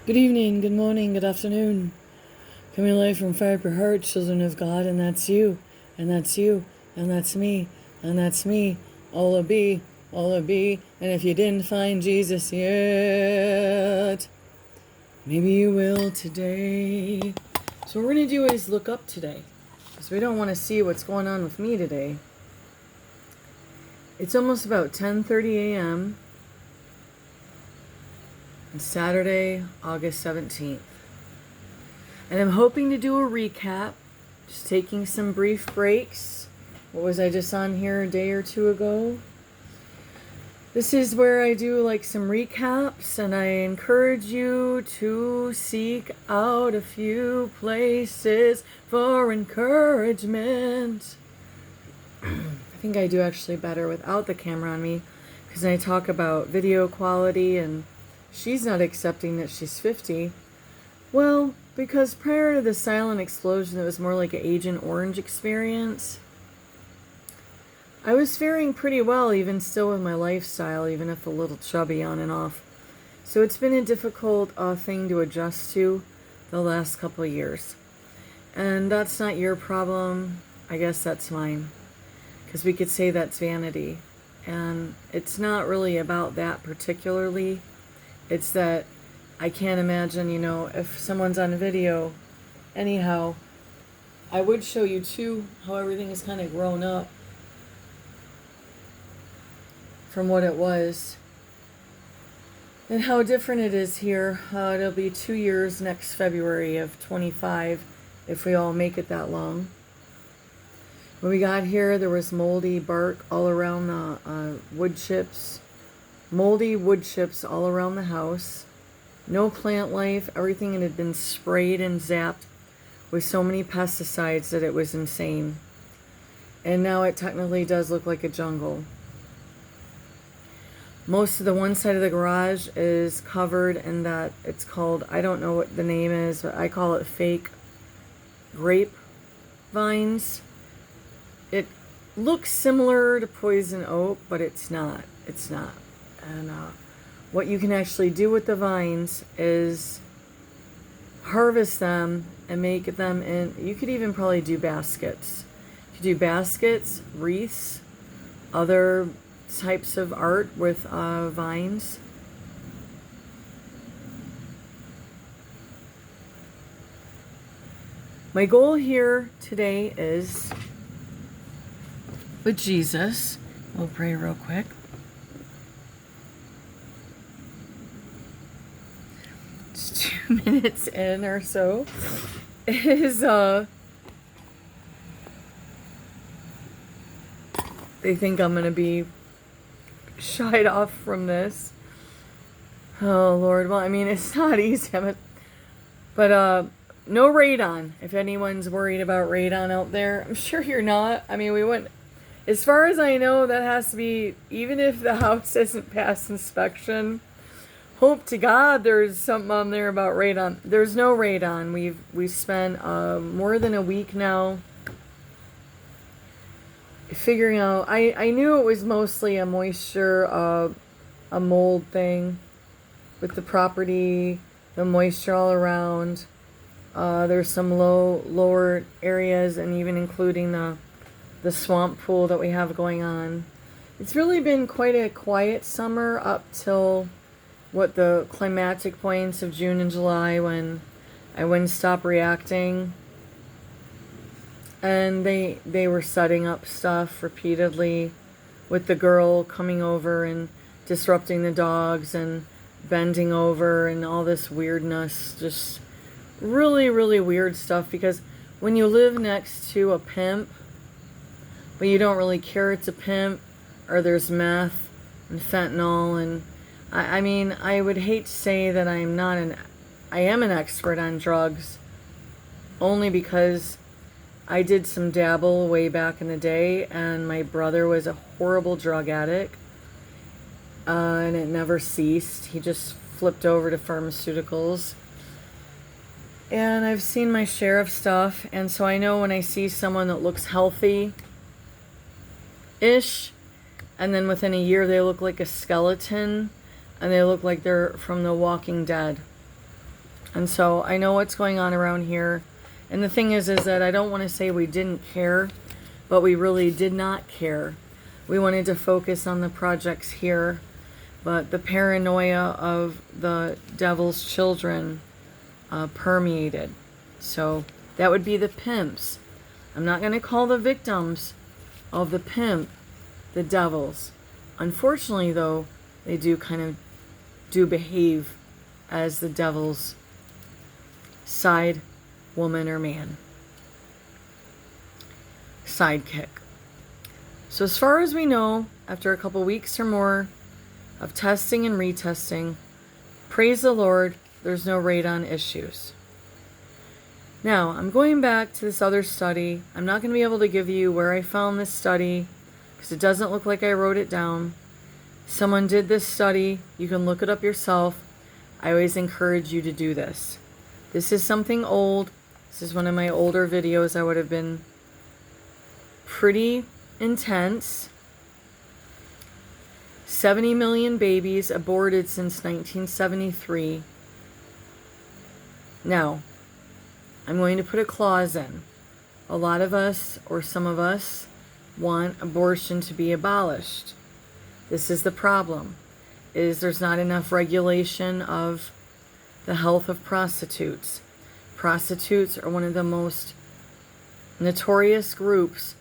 Good evening, good morning, good afternoon. Coming live from Fire Per Heart, children of God, and that's you, and that's you, and that's me, and that's me. All a be, and if you didn't find Jesus yet, maybe you will today. So what we're going to do is look up today, because we don't want to see what's going on with me today. It's almost about 10:30 a.m. on Saturday, August 17th. And I'm hoping to do a recap, just taking some brief breaks. What was I just on here a day or two ago? This is where I do like some recaps, and I encourage you to seek out a few places for encouragement. I think I do actually better without the camera on me, because I talk about video quality and she's not accepting that she's 50. Well, because prior to the silent explosion, it was more like an Agent Orange experience. I was faring pretty well, even still with my lifestyle, even if a little chubby on and off. So it's been a difficult thing to adjust to the last couple of years. And that's not your problem. I guess that's mine. Because we could say that's vanity. And it's not really about that particularly. It's that I can't imagine, if someone's on video. Anyhow, I would show you too how everything is kind of grown up from what it was. And how different it is here. It'll be 2 years next February of 25, if we all make it that long. When we got here, there was moldy bark all around the wood chips. Moldy wood chips all around the house. No plant life. Everything had been sprayed and zapped with so many pesticides that it was insane. And now it technically does look like a jungle. Most of the one side of the garage is covered in that, it's called, I don't know what the name is, but I call it fake grape vines. It looks similar to poison oak, but it's not. It's not. And what you can actually do with the vines is harvest them and make them in, you could even probably do baskets. You could do baskets, wreaths, other types of art with vines. My goal here today is with Jesus. We'll pray real quick. It's 2 minutes in or so. Is they think I'm gonna be shied off from this. Oh Lord, well, I mean, it's not easy, but no radon. If anyone's worried about radon out there, I'm sure you're not. I mean, we went, as far as I know, that has to be, even if the house hasn't passed inspection, hope to God there's something on there about radon. There's no radon. We've spent more than a week now figuring out. I knew it was mostly a moisture, a mold thing with the property, the moisture all around. There's some lower areas, and even including the swamp pool that we have going on. It's really been quite a quiet summer up till the climatic points of June and July, when I wouldn't stop reacting. And they were setting up stuff repeatedly, with the girl coming over and disrupting the dogs and bending over and all this weirdness. Just really, really weird stuff, because when you live next to a pimp, but you don't really care it's a pimp, or there's meth and fentanyl, and I mean, I would hate to say that I am an expert on drugs, only because I did some dabble way back in the day, and my brother was a horrible drug addict, and it never ceased. He just flipped over to pharmaceuticals. And I've seen my share of stuff, and so I know when I see someone that looks healthy-ish, and then within a year they look like a skeleton, and they look like they're from The Walking Dead. And so I know what's going on around here. And the thing is that I don't want to say we didn't care, but we really did not care. We wanted to focus on the projects here, but the paranoia of the devil's children permeated. So that would be the pimps. I'm not going to call the victims of the pimp the devils. Unfortunately, though, they do behave as the devil's side woman or man. Sidekick. So as far as we know, after a couple weeks or more of testing and retesting, praise the Lord, there's no radon issues. Now, I'm going back to this other study. I'm not going to be able to give you where I found this study because it doesn't look like I wrote it down. Someone did this study. You can look it up yourself. I always encourage you to do this. This is something old. This is one of my older videos. I would have been pretty intense. 70 million babies aborted since 1973. Now, I'm going to put a clause in. A lot of us, or some of us, want abortion to be abolished. This is the problem, is there's not enough regulation of the health of prostitutes. Prostitutes are one of the most notorious groups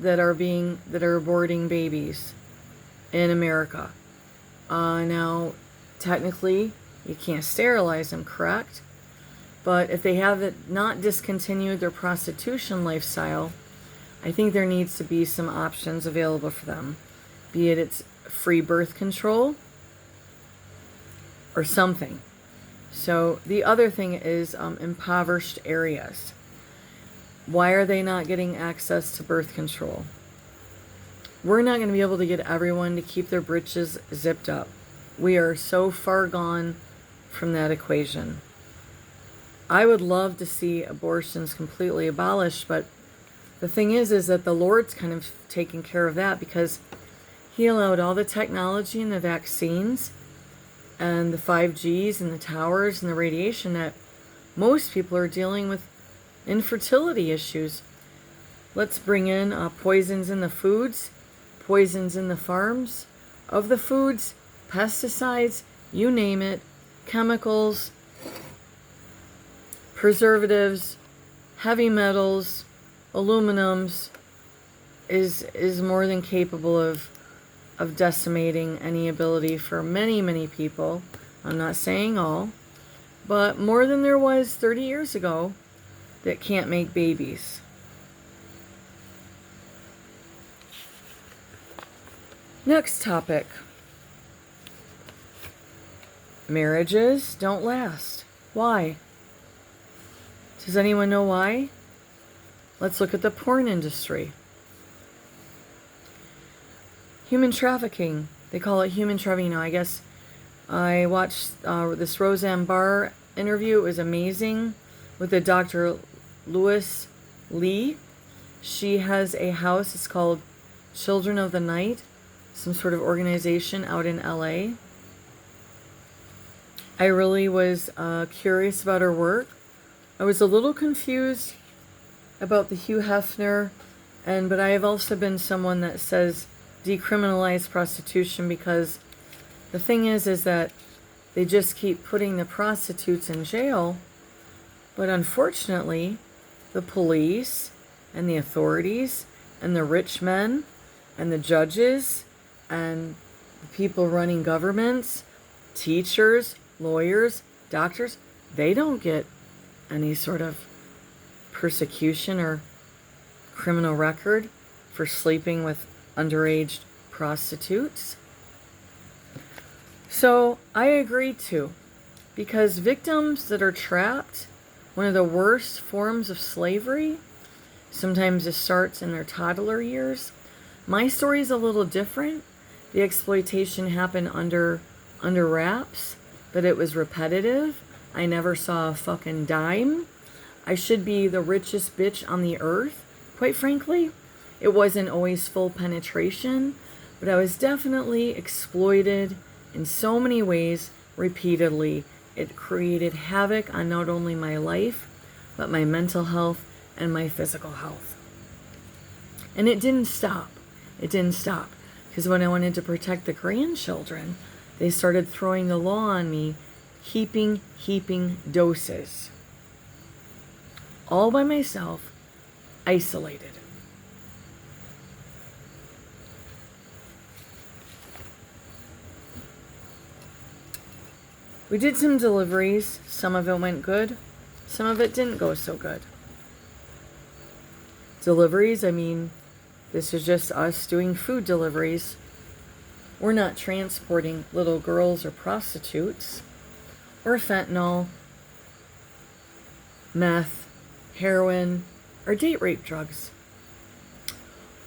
that are aborting babies in America. Now, technically, you can't sterilize them, correct? But if they have not discontinued their prostitution lifestyle, I think there needs to be some options available for them. Be it's free birth control or something. So the other thing is impoverished areas. Why are they not getting access to birth control? We're not going to be able to get everyone to keep their britches zipped up. We are so far gone from that equation. I would love to see abortions completely abolished, but the thing is that the Lord's kind of taking care of that because He allowed all the technology and the vaccines and the 5Gs and the towers and the radiation that most people are dealing with infertility issues. Let's bring in poisons in the foods, poisons in the farms of the foods, pesticides, you name it, chemicals, preservatives, heavy metals, aluminums is more than capable of decimating any ability for many, many people. I'm not saying all, but more than there was 30 years ago that can't make babies. Next topic. Marriages don't last. Why? Does anyone know why? Let's look at the porn industry. Human trafficking. They call it human trafficking now. I guess I watched this Roseanne Barr interview. It was amazing with the Dr. Lewis Lee. She has a house. It's called Children of the Night, some sort of organization out in LA. I really was curious about her work. I was a little confused about the Hugh Hefner, but I have also been someone that says decriminalize prostitution because the thing is that they just keep putting the prostitutes in jail, but unfortunately, the police and the authorities and the rich men and the judges and the people running governments, teachers, lawyers, doctors, they don't get any sort of persecution or criminal record for sleeping with underage prostitutes. So I agree too, because victims that are trapped, one of the worst forms of slavery, sometimes it starts in their toddler years. My story is a little different. The exploitation happened under wraps, but it was repetitive. I never saw a fucking dime. I should be the richest bitch on the earth, quite frankly. It wasn't always full penetration, but I was definitely exploited in so many ways repeatedly it created havoc on not only my life, but my mental health and my physical health. And it didn't stop. It didn't stop. Because when I wanted to protect the grandchildren, they started throwing the law on me, heaping doses. All by myself, isolated. We did some deliveries. Some of it went good. Some of it didn't go so good. Deliveries, I mean, this is just us doing food deliveries. We're not transporting little girls or prostitutes or fentanyl, meth, heroin, or date rape drugs,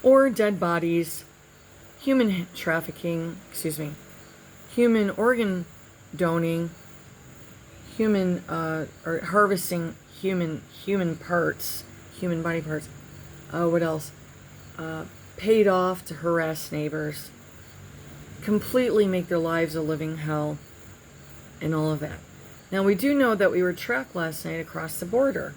or dead bodies, human trafficking, human organ donating, human or harvesting human parts, human body parts. What else? Paid off to harass neighbors, completely make their lives a living hell, and all of that. Now, we do know that we were tracked last night across the border.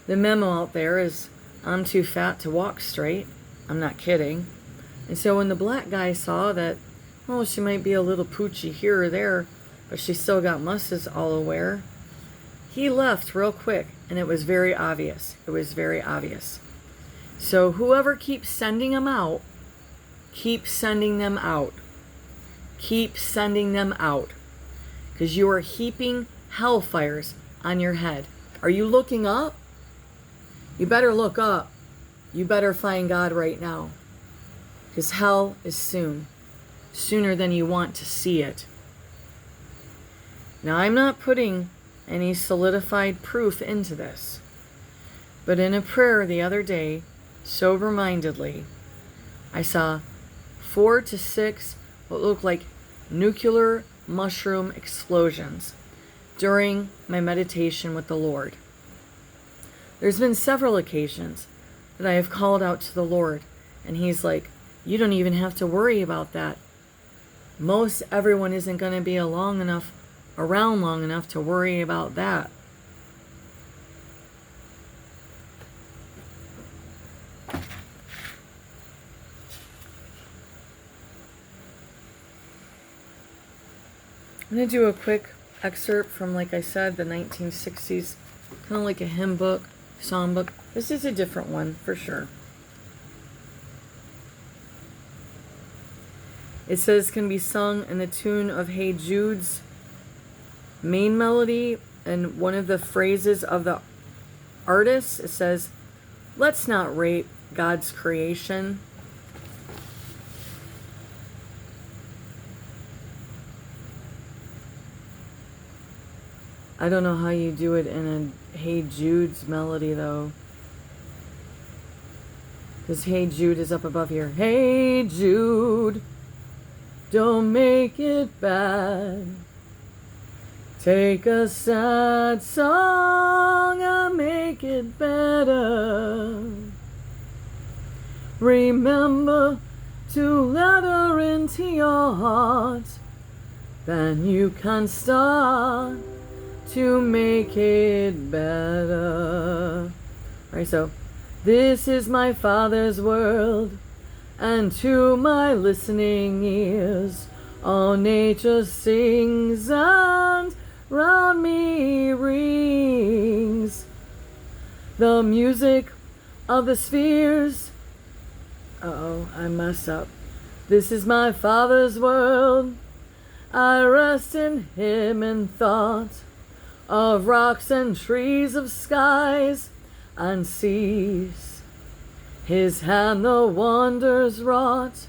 The memo out there is, I'm too fat to walk straight. I'm not kidding. And so when the black guy saw that, oh, she might be a little poochy here or there, but she still got muscles all aware, he left real quick, and it was very obvious. It was very obvious. So whoever keeps sending them out, keep sending them out. Keep sending them out. Because you are heaping hellfires on your head. Are you looking up? You better look up. You better find God right now. Because hell is soon. Sooner than you want to see it. Now, I'm not putting any solidified proof into this. But in a prayer the other day, sober-mindedly, I saw 4 to 6 what looked like nuclear mushroom explosions during my meditation with the Lord. There's been several occasions that I have called out to the Lord, and He's like, you don't even have to worry about that. Most everyone isn't going to be around long enough to worry about that. I'm going to do a quick excerpt from, like I said, the 1960s, kind of like a hymn book, song book. This is a different one, for sure. It says, can be sung in the tune of Hey Jude's main melody, and one of the phrases of the artist, it says, let's not rape God's creation. I don't know how you do it in a Hey Jude's melody, though. Because Hey Jude is up above here. Hey Jude, don't make it bad. Take a sad song and make it better. Remember to let her into your heart. Then you can start to make it better. Alright, so this is my Father's world, and to my listening ears all nature sings and round me rings the music of the spheres. I messed up. This is my Father's world. I rest in Him in thought of rocks and trees, of skies and seas. His hand the wonders wrought.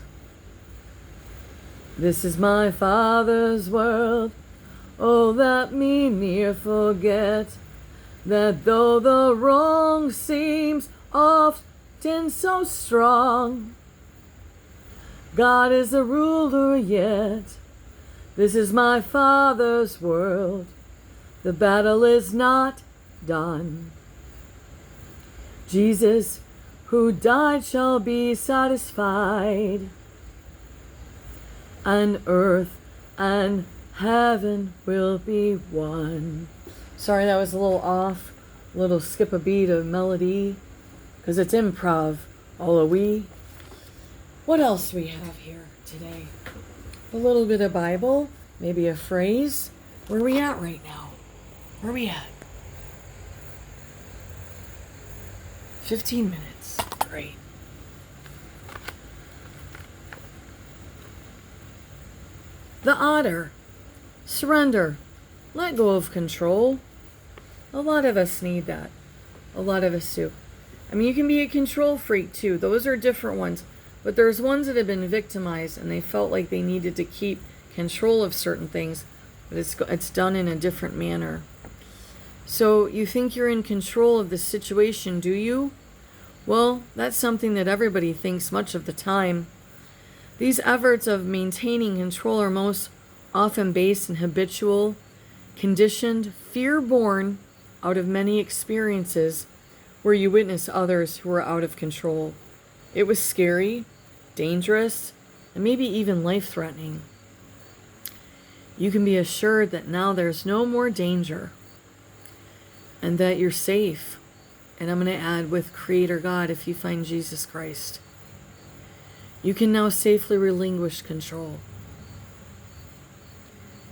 This is my Father's world. Oh, let me ne'er forget that though the wrong seems often so strong, God is the ruler yet. This is my Father's world. The battle is not done. Jesus, who died, shall be satisfied, and earth and heaven will be won. Sorry, that was a little off. A little skip a beat of melody. Because it's improv. All we. What else do we have here today? A little bit of Bible. Maybe a phrase. Where are we at right now? Where are we at? 15 minutes. Great. The otter. Surrender. Let go of control. A lot of us need that. A lot of us do. I mean, you can be a control freak too. Those are different ones. But there's ones that have been victimized and they felt like they needed to keep control of certain things. But it's done in a different manner. So you think you're in control of the situation, do you? Well, that's something that everybody thinks much of the time. These efforts of maintaining control are most often based in habitual, conditioned, fear born out of many experiences where you witness others who are out of control. It was scary, dangerous, and maybe even life-threatening. You can be assured that now there's no more danger and that you're safe. And I'm going to add with Creator God if you find Jesus Christ. You can now safely relinquish control.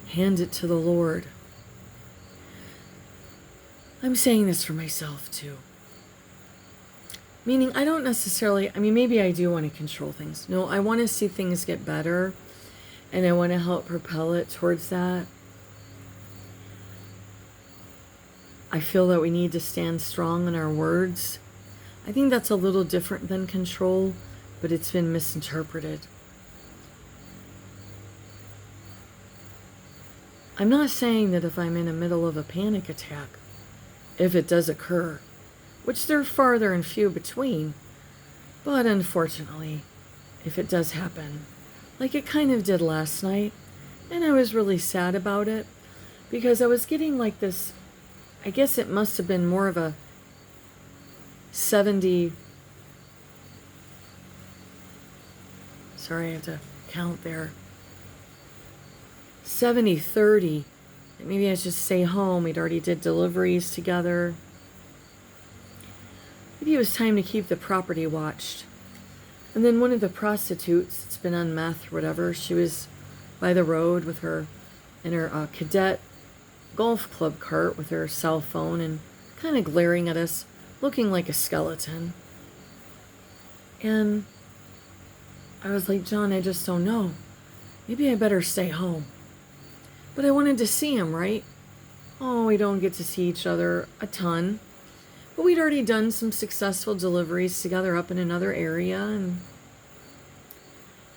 Hand it to the Lord. I'm saying this for myself too. Meaning I don't necessarily, maybe I do want to control things. No, I want to see things get better and I want to help propel it towards that. I feel that we need to stand strong in our words. I think that's a little different than control, but it's been misinterpreted. I'm not saying that if I'm in the middle of a panic attack, if it does occur, which they're farther and few between, but unfortunately, if it does happen, like it kind of did last night, and I was really sad about it, because I was getting like this, I guess it must have been more of a 70, sorry, I have to count there, 70-30. Maybe I should stay home. We'd already did deliveries together. Maybe it was time to keep the property watched. And then one of the prostitutes, it's been on meth or whatever, she was by the road with her, in her cadet golf club cart with her cell phone and kind of glaring at us, looking like a skeleton. And I was like, John, I just don't know. Maybe I better stay home. But I wanted to see him, right? Oh, we don't get to see each other a ton. But we'd already done some successful deliveries together up in another area and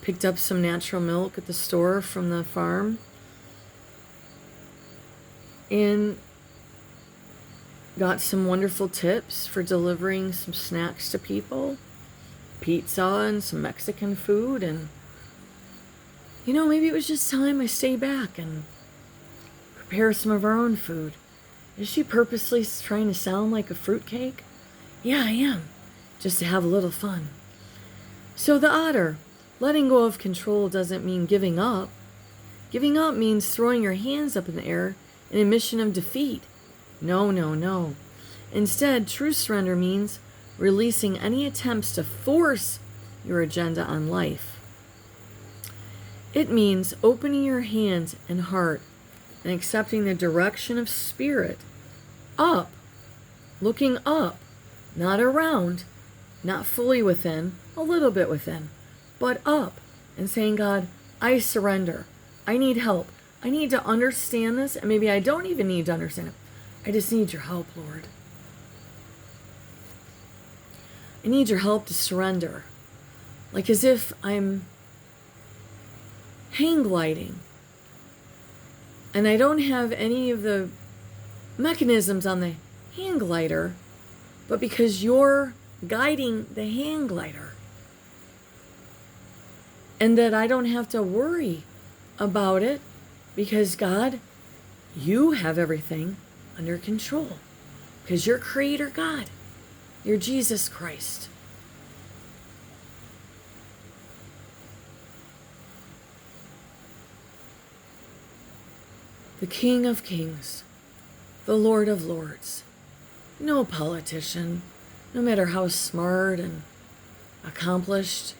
picked up some natural milk at the store from the farm. And got some wonderful tips for delivering some snacks to people. Pizza and some Mexican food. And, maybe it was just time I stay back and prepare some of our own food. Is she purposely trying to sound like a fruitcake? Yeah, I am. Just to have a little fun. So the otter, letting go of control doesn't mean giving up. Giving up means throwing your hands up in the air in a mission of defeat. No, no, no. Instead, true surrender means releasing any attempts to force your agenda on life. It means opening your hands and heart and accepting the direction of spirit. Up. Looking up. Not around. Not fully within. A little bit within. But up. And saying, God, I surrender. I need help. I need to understand this. And maybe I don't even need to understand it. I just need your help, Lord. I need your help to surrender. Like as if I'm hang gliding. And I don't have any of the mechanisms on the hang glider, but because you're guiding the hang glider. And that I don't have to worry about it because God, you have everything under control. Because you're Creator God. You're Jesus Christ. the King of Kings, the Lord of Lords. No politician, no matter how smart and accomplished,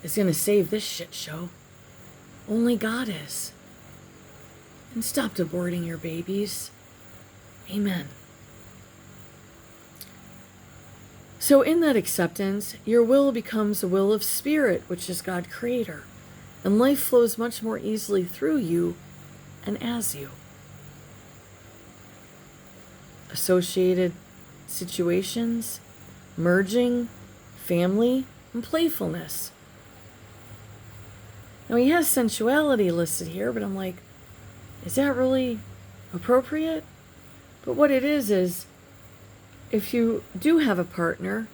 is going to save this shit show. Only God is. And stop aborting your babies. Amen. So in that acceptance, your will becomes the will of Spirit, which is God Creator. And life flows much more easily through you and as you. Associated situations, merging, family, and playfulness. Now he has sensuality listed here, but I'm like, is that really appropriate? But what it is if you do have a partner,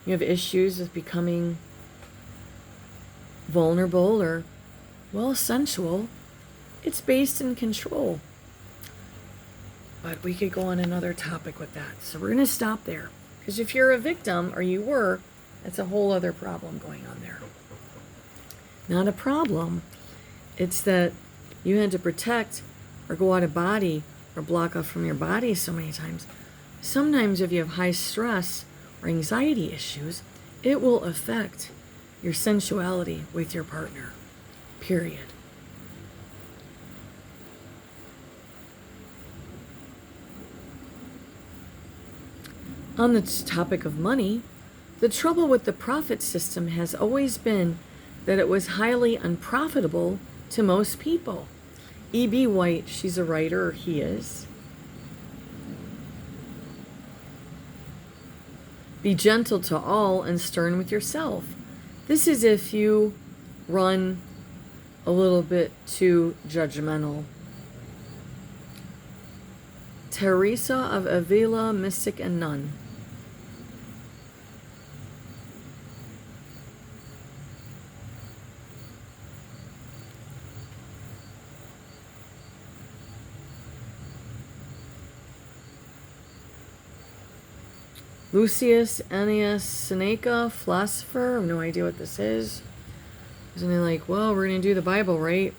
you have issues with becoming vulnerable or, well, sensual, it's based in control. But we could go on another topic with that. So we're going to stop there. Because if you're a victim, or you were, that's a whole other problem going on there. Not a problem. It's that you had to protect or go out of body or block off from your body so many times. Sometimes if you have high stress or anxiety issues, it will affect your sensuality with your partner. Period. On the topic of money, the trouble with the profit system has always been that it was highly unprofitable to most people. E.B. White, she's a writer, or he is. Be gentle to all and stern with yourself. This is if you run a little bit too judgmental. Teresa of Avila, mystic and nun. Lucius Annius Seneca, philosopher. I have no idea what this is. Isn't he like, well, we're going to do the Bible, right?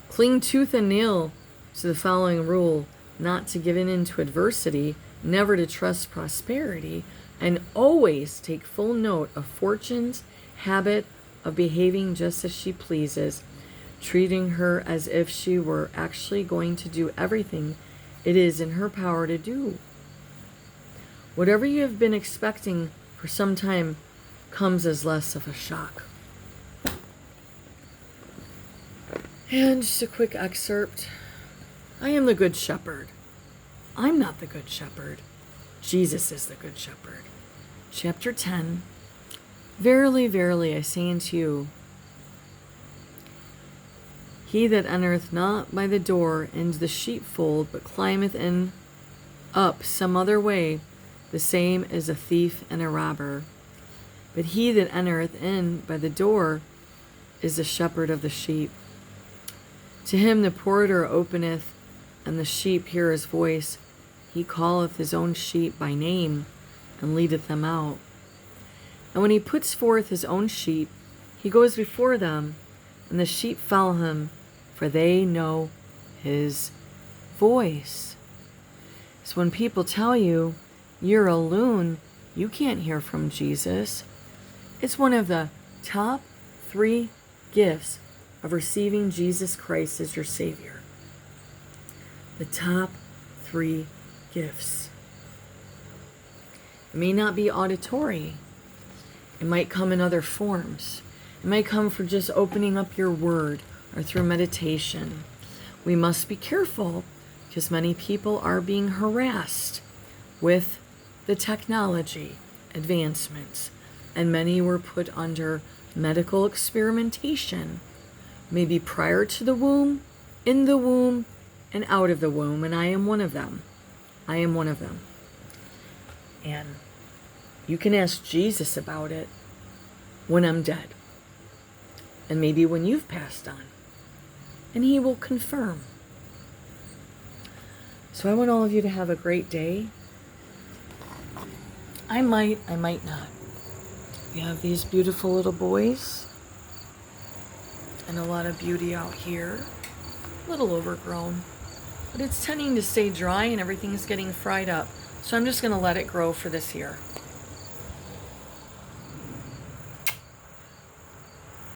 Cling tooth and nail to the following rule: not to give in to adversity, never to trust prosperity, and always take full note of fortune's habit of behaving just as she pleases, treating her as if she were actually going to do everything it is in her power to do. Whatever you have been expecting for some time comes as less of a shock. And just a quick excerpt. I am the good shepherd. I'm not the good shepherd. Jesus is the good shepherd. Chapter 10. Verily, verily, I say unto you, he that entereth not by the door into the sheepfold, but climbeth in up some other way, the same is a thief and a robber. But he that entereth in by the door is the shepherd of the sheep. To him the porter openeth, and the sheep hear his voice. He calleth his own sheep by name, and leadeth them out. And when he puts forth his own sheep, he goes before them, and the sheep follow him, for they know his voice. So when people tell you, you're a loon, you can't hear from Jesus, it's one of the top 3 gifts of receiving Jesus Christ as your Savior. The top 3 gifts. It may not be auditory. It might come in other forms. It might come for just opening up your word or through meditation. We must be careful because many people are being harassed with the technology advancements, and many were put under medical experimentation, maybe prior to the womb, in the womb, and out of the womb, and I am one of them. I am one of them. And you can ask Jesus about it when I'm dead, and maybe when you've passed on, and he will confirm. So I want all of you to have a great day. I might not. We have these beautiful little boys and a lot of beauty out here. a little overgrown. But it's tending to stay dry and everything's getting fried up. So I'm just going to let it grow for this year.